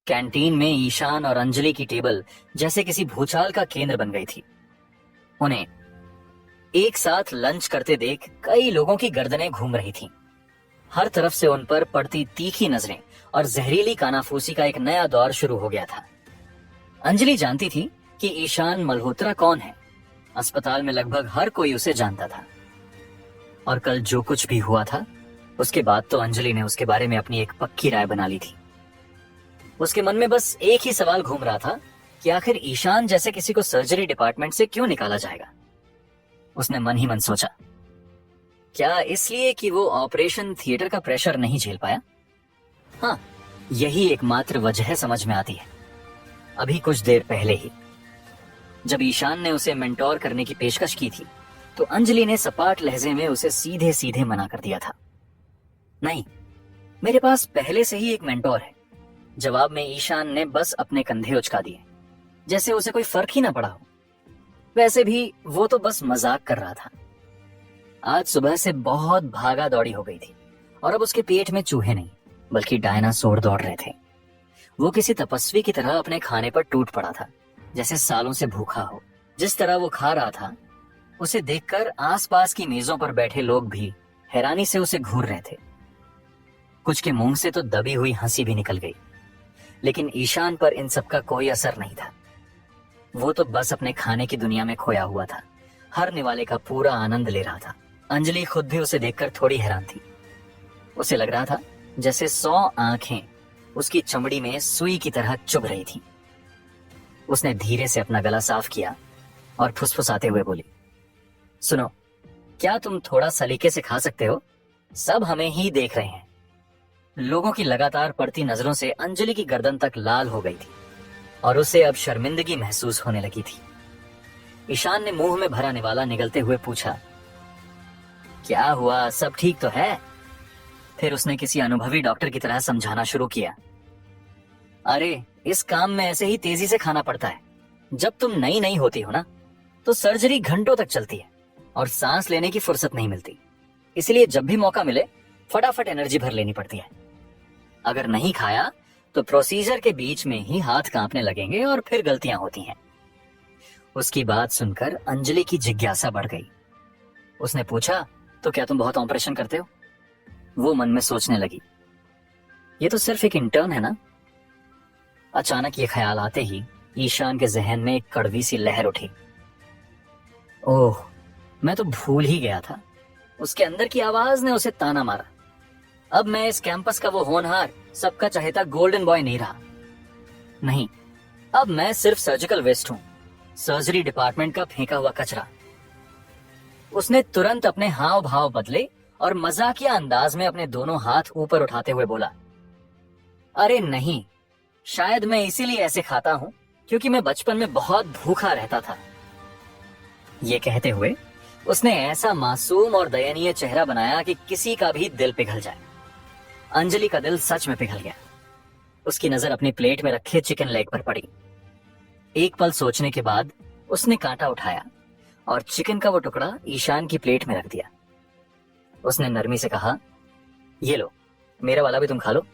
Canteen में ईशान और अंजलि की टेबल जैसे किसी भूचाल का केंद्र बन गई थी। उन्हें एक साथ लंच करते देख कई लोगों की गर्दनें घूम रही थीं। हर तरफ से उन पर पड़ती तीखी नजरें और जहरीली कानाफूसी का एक नया दौर शुरू हो गया था। अंजलि जानती थी कि ईशान मल्होत्रा कौन है। अस्पताल में लगभग हर कोई उसे जानता था। और कल जो कुछ भी हुआ था, उसके बाद तो अंजलि ने उसके बारे में अपनी एक पक्की राय बना ली थी। उसके मन में बस एक ही सवाल घूम रहा था कि आखिर ईशान जैसे किसी को सर्जरी डिपार्टमेंट से क्यों निकाला जाएगा। उसने मन ही मन सोचा, क्या इसलिए कि वो ऑपरेशन थिएटर का प्रेशर नहीं झेल पाया? हाँ, यही एकमात्र वजह समझ में आती है। अभी कुछ देर पहले ही जब ईशान ने उसे मेंटोर करने की पेशकश की थी, तो अंजलि ने सपाट लहजे में उसे सीधे सीधे मना कर दिया था। नहीं, मेरे पास पहले से ही एक मेंटोर है। जवाब में ईशान ने बस अपने कंधे उचका दिए, जैसे उसे कोई फर्क ही ना पड़ा हो। वैसे भी वो तो बस मजाक कर रहा था। आज सुबह से बहुत भागा दौड़ी हो गई थी और अब उसके पेट में चूहे नहीं बल्कि डायनासोर दौड़ रहे थे। वो किसी तपस्वी की तरह अपने खाने पर टूट पड़ा था, जैसे सालों से भूखा हो। जिस तरह वो खा रहा था, उसे देखकर आसपास की मेजों पर बैठे लोग भी हैरानी से उसे घूर रहे थे। कुछ के मुंह से तो दबी हुई हंसी भी निकल गई, लेकिन ईशान पर इन सब का कोई असर नहीं था। वो तो बस अपने खाने की दुनिया में खोया हुआ था, हर निवाले का पूरा आनंद ले रहा था। अंजलि खुद भी उसे देखकर थोड़ी हैरान थी। उसे लग रहा था जैसे 100 आंखें उसकी चमड़ी में सुई की तरह चुभ रही थीं। उसने धीरे से अपना गला साफ किया और फुसफुसाते हुए बोली, सुनो, क्या तुम थोड़ा सलीके से खा सकते हो? सब हमें ही देख रहे हैं। लोगों की लगातार पड़ती नजरों से अंजलि की गर्दन तक लाल हो गई थी और उसे अब शर्मिंदगी महसूस होने लगी थी। ईशान ने मुंह में भरा निवाला निगलते हुए पूछा, क्या हुआ, सब ठीक तो है? फिर उसने किसी अनुभवी डॉक्टर की तरह समझाना शुरू किया, अरे इस काम में ऐसे ही तेजी से खाना पड़ता है। जब तुम नई नई होती हो ना, तो सर्जरी घंटों तक चलती है और सांस लेने की फुर्सत नहीं मिलती। इसलिए जब भी मौका मिले फटाफट एनर्जी भर लेनी पड़ती है। अगर नहीं खाया तो प्रोसीजर के बीच में ही हाथ कांपने लगेंगे और फिर गलतियां होती हैं। उसकी बात सुनकर अंजलि की जिज्ञासा बढ़ गई। उसने पूछा, तो क्या तुम बहुत ऑपरेशन करते हो? वो मन में सोचने लगी, ये तो सिर्फ एक इंटर्न है ना। अचानक ये ख्याल आते ही ईशान के जहन में एक कड़वी सी लहर उठी। ओह, मैं तो भूल ही गया था। उसके अंदर की आवाज ने उसे ताना मारा। अब मैं इस कैंपस का वो होनहार, सबका चहेता गोल्डन बॉय नहीं रहा। नहीं, अब मैं सिर्फ सर्जिकल वेस्ट हूं, सर्जरी डिपार्टमेंट का फेंका हुआ कचरा। उसने तुरंत अपने हाव भाव बदले और मजाकिया अंदाज में अपने दोनों हाथ ऊपर उठाते हुए बोला, अरे नहीं, शायद मैं इसीलिए ऐसे खाता हूं क्योंकि मैं बचपन में बहुत भूखा रहता था। ये कहते हुए उसने ऐसा मासूम और दयनीय चेहरा बनाया कि किसी का भी दिल पिघल जाए। अंजलि का दिल सच में पिघल गया। उसकी नजर अपनी प्लेट में रखे चिकन लेग पर पड़ी। एक पल सोचने के बाद उसने कांटा उठाया और चिकन का वो टुकड़ा ईशान की प्लेट में रख दिया। उसने नरमी से कहा, ये लो, मेरा वाला भी तुम खा लो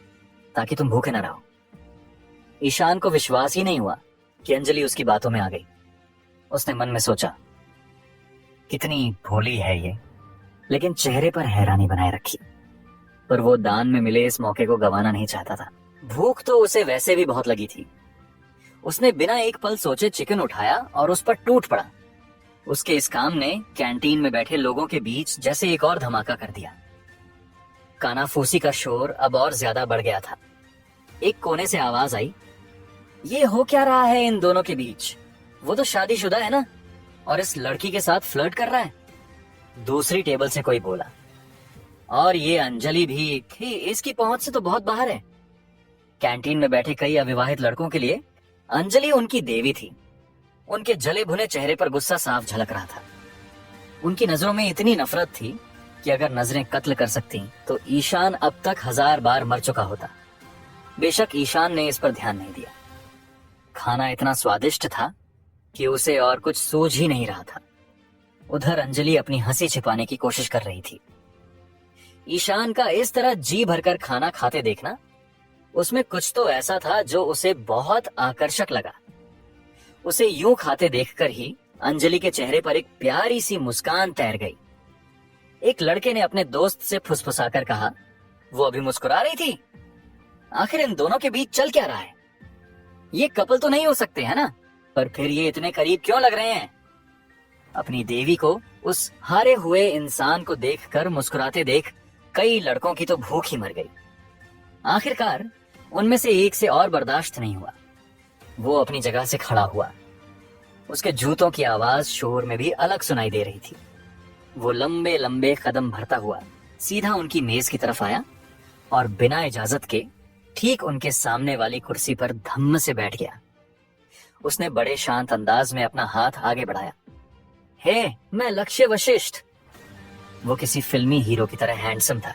ताकि तुम भूखे ना रहो। ईशान को विश्वास ही नहीं हुआ कि अंजलि उसकी बातों में आ गई। उसने मन में सोचा, कितनी भोली है ये, लेकिन चेहरे पर हैरानी बनाए रखी। पर वो दान में मिले इस मौके को गंवाना नहीं चाहता था। भूख तो उसे वैसे भी बहुत लगी थी। उसने बिना एक पल सोचे चिकन उठाया और उस पर टूट पड़ा। उसके इस काम ने कैंटीन में बैठे लोगों के बीच जैसे एक और धमाका कर दिया। कानाफूसी का शोर अब और ज्यादा बढ़ गया था। एक कोने से आवाज आई, ये हो क्या रहा है इन दोनों के बीच? वो तो शादीशुदा है ना, और इस लड़की के साथ फ्लर्ट कर रहा है। दूसरी टेबल से कोई बोला, और ये अंजलि भी इसकी पहुंच से तो बहुत बाहर है। कैंटीन में बैठे कई अविवाहित लड़कों के लिए अंजलि उनकी देवी थी। उनके जले भुने चेहरे पर गुस्सा साफ झलक रहा था। उनकी नजरों में इतनी नफरत थी कि अगर नजरें कत्ल कर सकती तो ईशान अब तक 1000 बार मर चुका होता। बेशक ईशान ने इस पर ध्यान नहीं दिया। खाना इतना स्वादिष्ट था कि उसे और कुछ सूझ ही नहीं रहा था। उधर अंजलि अपनी हंसी छिपाने की कोशिश कर रही थी। ईशान का इस तरह जी भरकर खाना खाते देखना उसमें कुछ तो ऐसा था जो उसे बहुत आकर्षक लगा। उसे यूं खाते देखकर ही अंजलि के चेहरे पर एक प्यारी सी मुस्कान तैर गई। एक लड़के ने अपने दोस्त से फुसफुसाकर कहा, वो अभी मुस्कुरा रही थी। आखिर इन दोनों के बीच चल क्या रहा है? ये कपल तो नहीं हो सकते, है ना? पर फिर ये इतने करीब क्यों लग रहे हैं? अपनी देवी को उस हारे हुए इंसान को देखकर मुस्कुराते देख कई लड़कों की तो भूख ही मर गई। आखिरकार उनमें से एक से और बर्दाश्त नहीं हुआ। वो अपनी जगह से खड़ा हुआ। उसके जूतों की आवाज शोर में भी अलग सुनाई दे रही थी। वो लंबे लंबे कदम भरता हुआ सीधा उनकी मेज की तरफ आया और बिना इजाजत के ठीक उनके सामने वाली कुर्सी पर धम्म से बैठ गया। उसने बड़े शांत अंदाज में अपना हाथ आगे बढ़ाया। हे, मैं लक्ष्य वशिष्ठ। वो किसी फिल्मी हीरो की तरह हैंडसम था।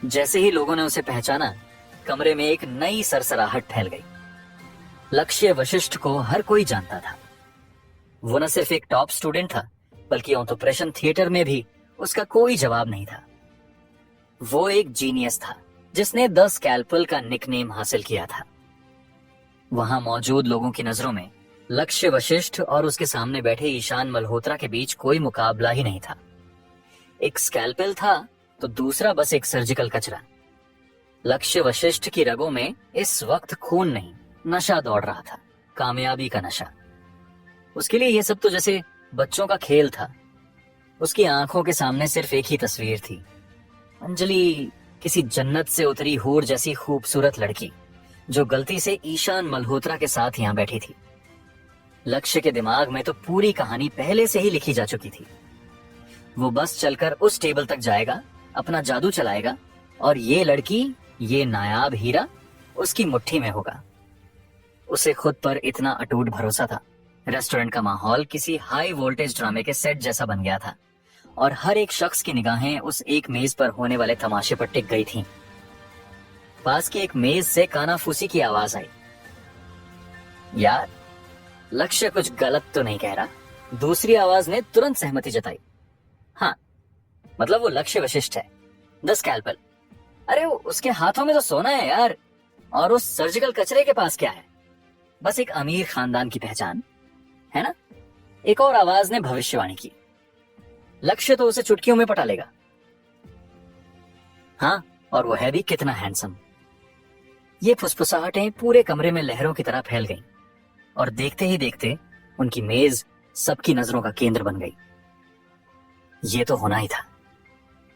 जैसे ही लोगों ने उसे पहचाना, कमरे में एक नई सरसराहट फैल गई। लक्ष्य वशिष्ठ को हर कोई जानता था। वो न सिर्फ एक टॉप स्टूडेंट था, बल्कि ऑटोप्रेशन थिएटर में भी उसका कोई जवाब नहीं था। वो एक जीनियस था जिसने द स्कैल्पल का निकनेम हासिल किया था। वहां मौजूद लोगों की नजरों में लक्ष्य वशिष्ठ और उसके सामने बैठे ईशान मल्होत्रा के बीच कोई मुकाबला ही नहीं था। एक स्कैल्पेल था तो दूसरा बस एक सर्जिकल कचरा। लक्ष्य वशिष्ठ की रगों में इस वक्त खून नहीं, नशा दौड़ रहा था, कामयाबी का नशा। उसके लिए यह सब तो जैसे बच्चों का खेल था। उसकी आंखों के सामने सिर्फ एक ही तस्वीर थी, अंजलि, किसी जन्नत से उतरी हूर जैसी खूबसूरत लड़की जो गलती से ईशान मल्होत्रा के साथ यहां बैठी थी। लक्ष्य के दिमाग में तो पूरी कहानी पहले से ही लिखी जा चुकी थी। वो बस चलकर उस टेबल तक जाएगा, अपना जादू चलाएगा और ये लड़की, ये नायाब हीरा उसकी मुट्ठी में होगा। उसे खुद पर इतना अटूट भरोसा था। रेस्टोरेंट का माहौल किसी हाई वोल्टेज ड्रामे के सेट जैसा बन गया था और हर एक शख्स की निगाहें उस एक मेज पर होने वाले तमाशे पर टिक गई थीं। पास की एक मेज से कानाफूसी की आवाज आई। यार, लक्ष्य कुछ गलत तो नहीं कह रहा। दूसरी आवाज ने तुरंत सहमति जताई। हाँ, मतलब वो लक्ष्य वशिष्ठ है, द स्कैल्पल। अरे उसके हाथों में तो सोना है यार, और उस सर्जिकल कचरे के पास क्या है? बस एक अमीर खानदान की पहचान, है ना? एक और आवाज ने भविष्यवाणी की। लक्ष्य तो उसे चुटकियों में पटा लेगा। हाँ, और वो है भी कितना हैंडसम। ये फुसफुसाहटें पूरे कमरे में लहरों की तरह फैल गईं और देखते ही देखते उनकी मेज सबकी नजरों का केंद्र बन गई। ये तो होना ही था।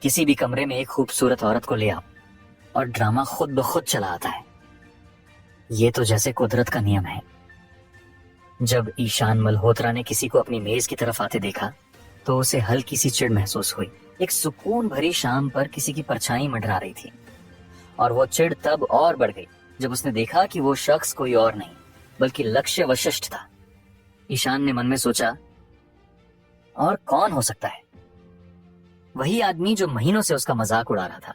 किसी भी कमरे में एक खूबसूरत औरत को ले आओ और ड्रामा खुद ब खुद चला आता है। ये तो जैसे कुदरत का नियम है। जब ईशान मल्होत्रा ने किसी को अपनी मेज की तरफ आते देखा तो उसे हल्की सी चिढ़ महसूस हुई। एक सुकून भरी शाम पर किसी की परछाई मंडरा रही थी और वो चिढ़ तब और बढ़ गई जब उसने देखा कि वो शख्स कोई और नहीं बल्कि लक्ष्य वशिष्ठ था। ईशान ने मन में सोचा, और कौन हो सकता है? वही आदमी जो महीनों से उसका मजाक उड़ा रहा था।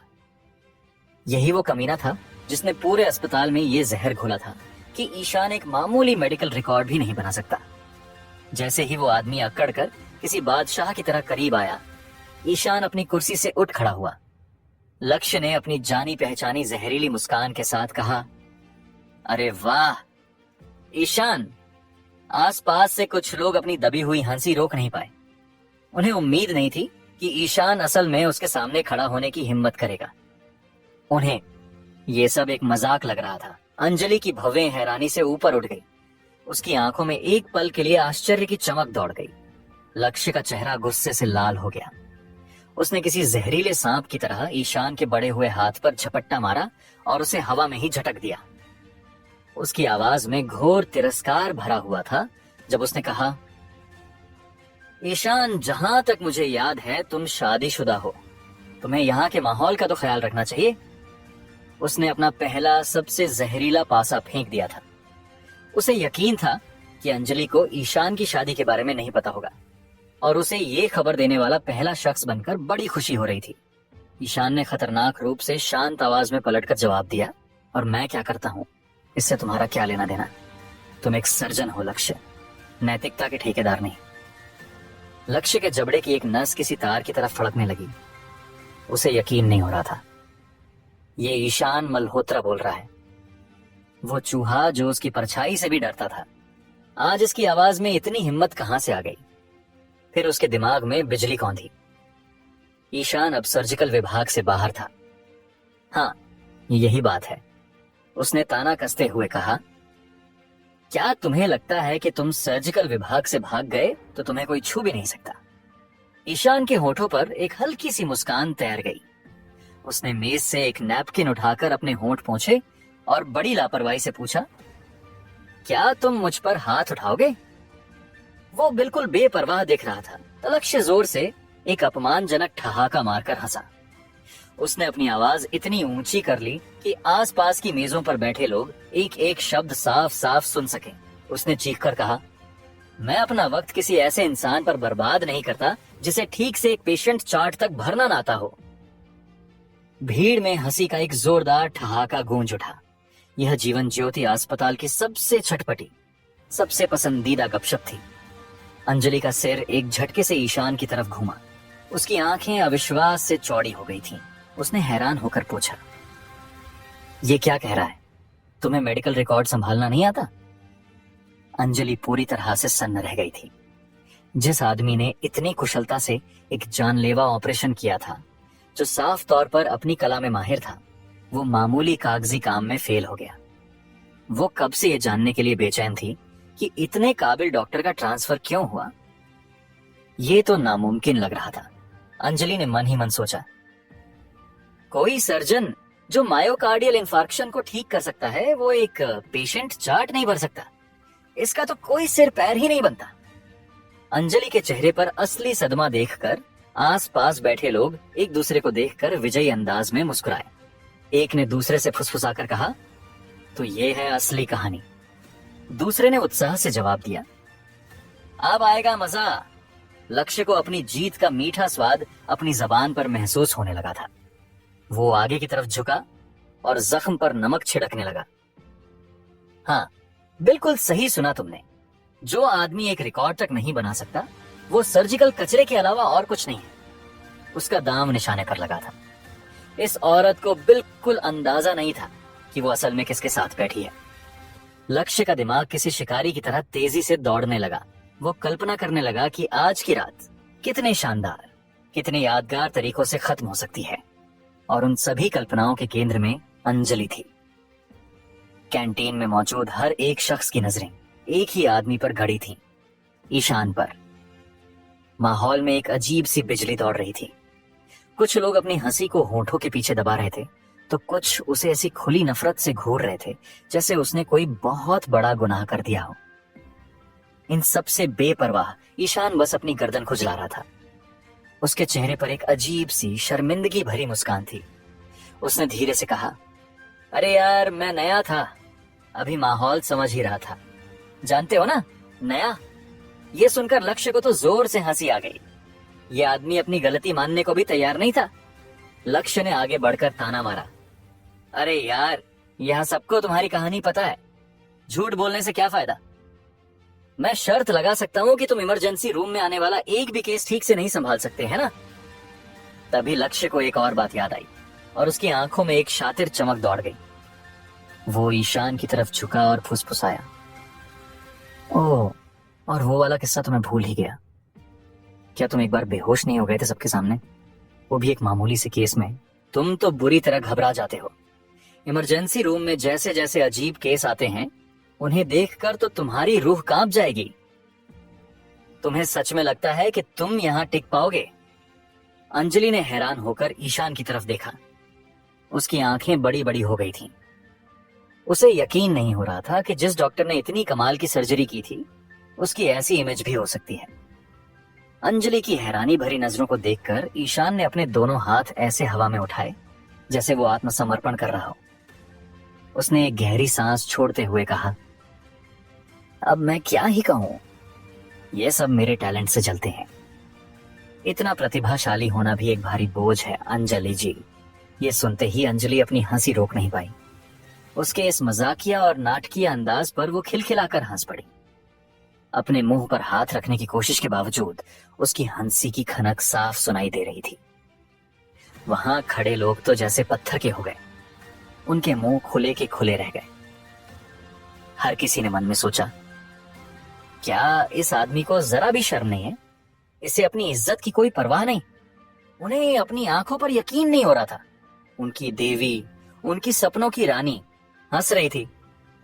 यही वो कमीना था जिसने पूरे अस्पताल में ये जहर घोला था कि ईशान एक मामूली मेडिकल रिकॉर्ड भी नहीं बना सकता। जैसे ही वो आदमी अकड़ कर किसी बादशाह की तरह करीब आया, ईशान अपनी कुर्सी से उठ खड़ा हुआ। लक्ष्य ने अपनी जानी पहचानी जहरीली मुस्कान के साथ कहा, अरे वाह ईशान। आसपास से कुछ लोग अपनी दबी हुई हंसी रोक नहीं पाए। उन्हें उम्मीद नहीं थी कि ईशान असल में उसके सामने खड़ा होने की हिम्मत करेगा। उन्हें ये सब एक मजाक लग रहा था। अंजलि की भवें हैरानी से ऊपर उठ गई। उसकी आंखों में एक पल के लिए आश्चर्य की चमक दौड़ गई। लक्ष्य का चेहरा गुस्से से लाल हो गया। उसने किसी जहरीले सांप की तरह ईशान के बड़े हुए हाथ पर झपट्टा मारा और उसे हवा में ही झटक दिया। उसकी आवाज में घोर तिरस्कार भरा हुआ था जब उसने कहा, ईशान, जहां तक मुझे याद है तुम शादीशुदा हो। तुम्हें यहाँ के माहौल का तो ख्याल रखना चाहिए। उसने अपना पहला सबसे जहरीला पासा फेंक दिया था। उसे यकीन था कि अंजलि को ईशान की शादी के बारे में नहीं पता होगा और उसे ये खबर देने वाला पहला शख्स बनकर बड़ी खुशी हो रही थी। ईशान ने खतरनाक रूप से शांत आवाज में पलटकर जवाब दिया, और मैं क्या करता हूँ इससे तुम्हारा क्या लेना देना? तुम एक सर्जन हो लक्ष्य, नैतिकता के ठेकेदार नहीं। लक्ष्य के जबड़े की एक नस किसी तार की तरफ फड़कने लगी। उसे यकीन नहीं हो रहा था। ये ईशान मल्होत्रा बोल रहा है, वो चूहा जो उसकी परछाई से भी डरता था, आज इसकी आवाज में इतनी हिम्मत कहां से आ गई? फिर उसके दिमाग में बिजली कौंधी। ईशान अब सर्जिकल विभाग से बाहर था। हाँ, यही बात है, उसने ताना कसते हुए कहा। क्या तुम्हें लगता है कि तुम सर्जिकल विभाग से भाग गए तो तुम्हें कोई छू भी नहीं सकता? ईशान के होठों पर एक हल्की सी मुस्कान तैर गई। उसने मेज से एक नैपकिन उठाकर अपने होंठ पोंछे और बड़ी लापरवाही से पूछा, क्या तुम मुझ पर हाथ उठाओगे? वो बिल्कुल बेपरवाह दिख रहा था। तलक्ष्य जोर से एक अपमानजनक ठहाका मारकर हंसा। उसने अपनी आवाज इतनी ऊंची कर ली कि आसपास की मेजों पर बैठे लोग एक एक शब्द साफ साफ सुन सकें। उसने चीखकर कहा, मैं अपना वक्त किसी ऐसे इंसान पर बर्बाद नहीं करता जिसे ठीक से एक पेशेंट चार्ट तक भरना ना आता हो। भीड़ में हंसी का एक जोरदार ठहाका गूंज उठा। यह जीवन ज्योति अस्पताल की सबसे छटपटी, सबसे पसंदीदा गपशप थी। अंजलि का सिर एक झटके से ईशान की तरफ घूमा। उसकी आंखें अविश्वास से चौड़ी हो गई थीं। उसने हैरान होकर पूछा, ये क्या कह रहा है? तुम्हें मेडिकल रिकॉर्ड संभालना नहीं आता? अंजलि पूरी तरह से सन्न रह गई थी। जिस आदमी ने इतनी कुशलता से एक जानलेवा ऑपरेशन किया था, जो साफ तौर पर अपनी कला में माहिर था, वो मामूली कागजी काम में फेल हो गया। वो कब से ये जानने के लिए बेचैन थी कि इतने काबिल डॉक्टर का ट्रांसफर क्यों हुआ। ये तो नामुमकिन लग रहा था। अंजलि ने मन ही मन सोचा, कोई सर्जन जो मायोकार्डियल इंफार्क्शन को ठीक कर सकता है, वो एक पेशेंट चार्ट नहीं भर सकता। इसका तो कोई सिर पैर ही नहीं बनता। अंजलि के चेहरे पर असली सदमा देखकर आसपास बैठे लोग एक दूसरे को देखकर विजयी अंदाज में मुस्कुराए। एक ने दूसरे से फुसफुसाकर कहा, तो ये है असली कहानी। दूसरे ने उत्साह से जवाब दिया, अब आएगा मजा। लक्ष्य को अपनी जीत का मीठा स्वाद अपनी जबान पर महसूस होने लगा था। वो आगे की तरफ झुका और जख्म पर नमक छिड़कने लगा। हाँ, बिल्कुल सही सुना तुमने। जो आदमी एक रिकॉर्ड तक नहीं बना सकता, वो सर्जिकल कचरे के अलावा और कुछ नहीं है। उसका दाम निशाने पर लगा था। इस औरत को बिल्कुल अंदाजा नहीं था कि वो असल में किसके साथ बैठी है। लक्ष्य का दिमाग किसी शिकारी की तरह तेजी से दौड़ने लगा। वो कल्पना करने लगा कि आज की रात कितने शानदार, कितने यादगार तरीकों से खत्म हो सकती है। और उन सभी कल्पनाओं के केंद्र में अंजलि थी। कैंटीन में मौजूद हर एक शख्स की नजरें एक ही आदमी पर गड़ी थीं, ईशान पर। माहौल में एक अजीब सी बिजली दौड़ रही थी। कुछ लोग अपनी हंसी को होठों के पीछे दबा रहे थे, तो कुछ उसे ऐसी खुली नफरत से घूर रहे थे जैसे उसने कोई बहुत बड़ा गुनाह कर दिया हो। इन सबसे बेपरवाह ईशान बस अपनी गर्दन खुजला रहा था। उसके चेहरे पर एक अजीब सी शर्मिंदगी भरी मुस्कान थी। उसने धीरे से कहा, अरे यार, मैं नया था, अभी माहौल समझ ही रहा था। जानते हो ना, नया। ये सुनकर लक्ष्य को तो जोर से हंसी आ गई। ये आदमी अपनी गलती मानने को भी तैयार नहीं था। लक्ष्य ने आगे बढ़कर ताना मारा, अरे यार, यहां सबको तुम्हारी कहानी पता है। झूठ बोलने से क्या फायदा? मैं शर्त लगा सकता हूं कि तुम इमरजेंसी रूम में आने वाला एक भी केस ठीक से नहीं संभाल सकते, है ना? तभी लक्ष्य को एक और बात याद आई और उसकी आंखों में एक शातिर चमक दौड़ गई। वो ईशान की तरफ झुका और फुसफुसाया, ओह, और वो वाला किस्सा तो मैं भूल ही गया। क्या तुम एक बार बेहोश नहीं हो गए थे सबके सामने? वो भी एक मामूली से केस में। तुम तो बुरी तरह घबरा जाते हो। इमरजेंसी रूम में जैसे जैसे अजीब केस आते हैं, उन्हें देखकर तो तुम्हारी रूह कांप जाएगी। तुम्हें सच में लगता है कि तुम यहां टिक पाओगे? अंजलि ने हैरान होकर ईशान की तरफ देखा। उसकी आंखें बड़ी बड़ी हो गई थीं। उसे यकीन नहीं हो रहा था कि जिस डॉक्टर ने इतनी कमाल की सर्जरी की थी, उसकी ऐसी इमेज भी हो सकती है। अंजलि की हैरानी भरी नजरों को देखकर ईशान ने अपने दोनों हाथ ऐसे हवा में उठाए जैसे वो आत्मसमर्पण कर रहा हो। उसने एक गहरी सांस छोड़ते हुए कहा, अब मैं क्या ही कहूं, ये सब मेरे टैलेंट से जलते हैं। इतना प्रतिभाशाली होना भी एक भारी बोझ है अंजलि जी। ये सुनते ही अंजलि अपनी हंसी रोक नहीं पाई। उसके इस मजाकिया और नाटकीय अंदाज पर वो खिलखिलाकर हंस पड़ी। अपने मुंह पर हाथ रखने की कोशिश के बावजूद उसकी हंसी की खनक साफ सुनाई दे रही थी। वहां खड़े लोग तो जैसे पत्थर के हो गए। उनके मुंह खुले के खुले रह गए। हर किसी ने मन में सोचा, क्या इस आदमी को जरा भी शर्म नहीं है? इसे अपनी इज्जत की कोई परवाह नहीं। उन्हें अपनी आंखों पर यकीन नहीं हो रहा था। उनकी देवी, उनकी सपनों की रानी हंस रही थी,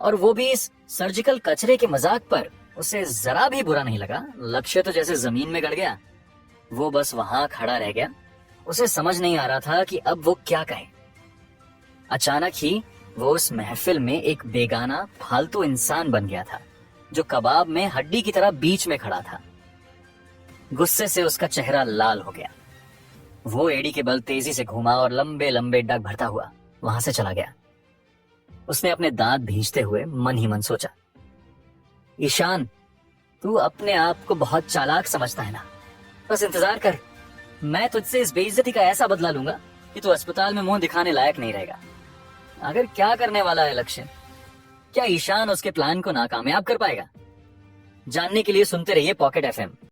और वो भी इस सर्जिकल कचरे के मजाक पर। उसे जरा भी बुरा नहीं लगा। लक्ष्य तो जैसे जमीन में गड़ गया। वो बस वहां खड़ा रह गया। उसे समझ नहीं आ रहा था कि अब वो क्या कहे। अचानक ही वो उस महफिल में एक बेगाना फालतू इंसान बन गया था, जो कबाब में हड्डी की तरह बीच में खड़ा था। गुस्से से उसका चेहरा लाल हो गया। वो एड़ी के बल तेजी से घूमा और लंबे लंबे डग भरता हुआ वहां से चला गया। उसने अपने दांत भींचते हुए मन ही मन सोचा, ईशान, तू अपने आप को बहुत चालाक समझता है ना? बस इंतजार कर, मैं तुझसे इस बेइज्जती का ऐसा बदला लूंगा कि तू अस्पताल में मुंह दिखाने लायक नहीं रहेगा। आखिर क्या करने वाला है लक्ष्य? क्या ईशान उसके प्लान को नाकामयाब कर पाएगा? जानने के लिए सुनते रहिए पॉकेट एफएम।